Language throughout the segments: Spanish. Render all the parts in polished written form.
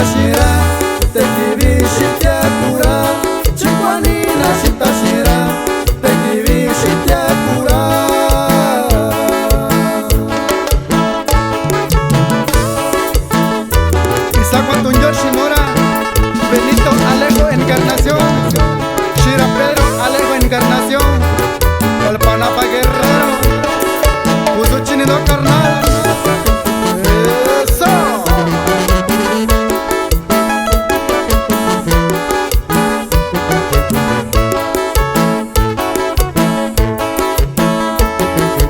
shitashira tekivi shityakura chikwanina shitashira tekivi shityakura Isagua Tunyor Shimora Benito Alejo Encarnación Shira Pedro Alejo Encarnación Palpanapa Guerrero Puso Chinido Carnal Eso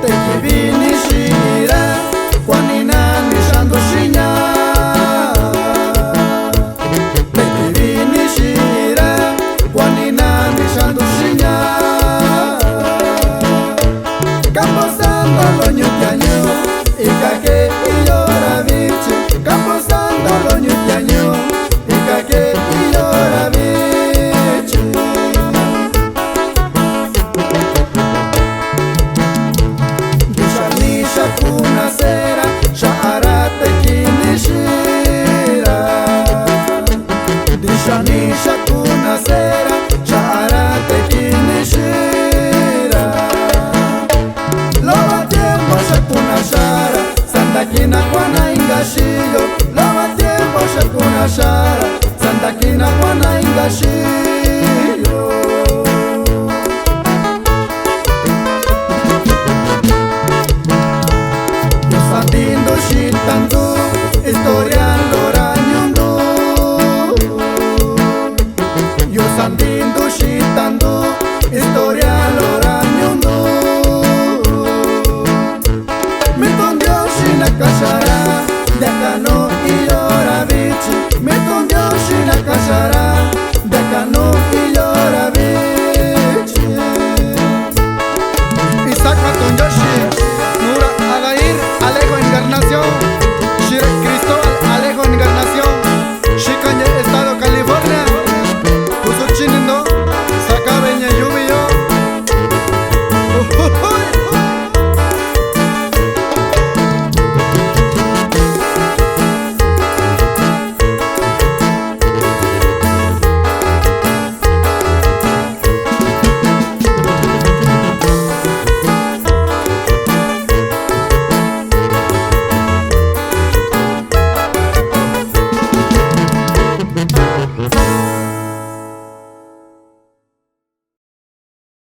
Tekivini Shira Kwanina Nishando Shinya Tekivini Shira Kwanina Nishando Shinya Camposando lo ñutiaño Ikake iyora bichu Camposando lo ñutiaño Ikake iyora bichu Dishanisha kuna sera Shaarate kinishira Dishanisha kuna sera Shaarate kinishira Loba tiempo shakuna shara Sandakina kwana ingashiyo Loba tiempo shakuna shara Sandakina kwana ingashiyo Yo sabiendo shitandu Historia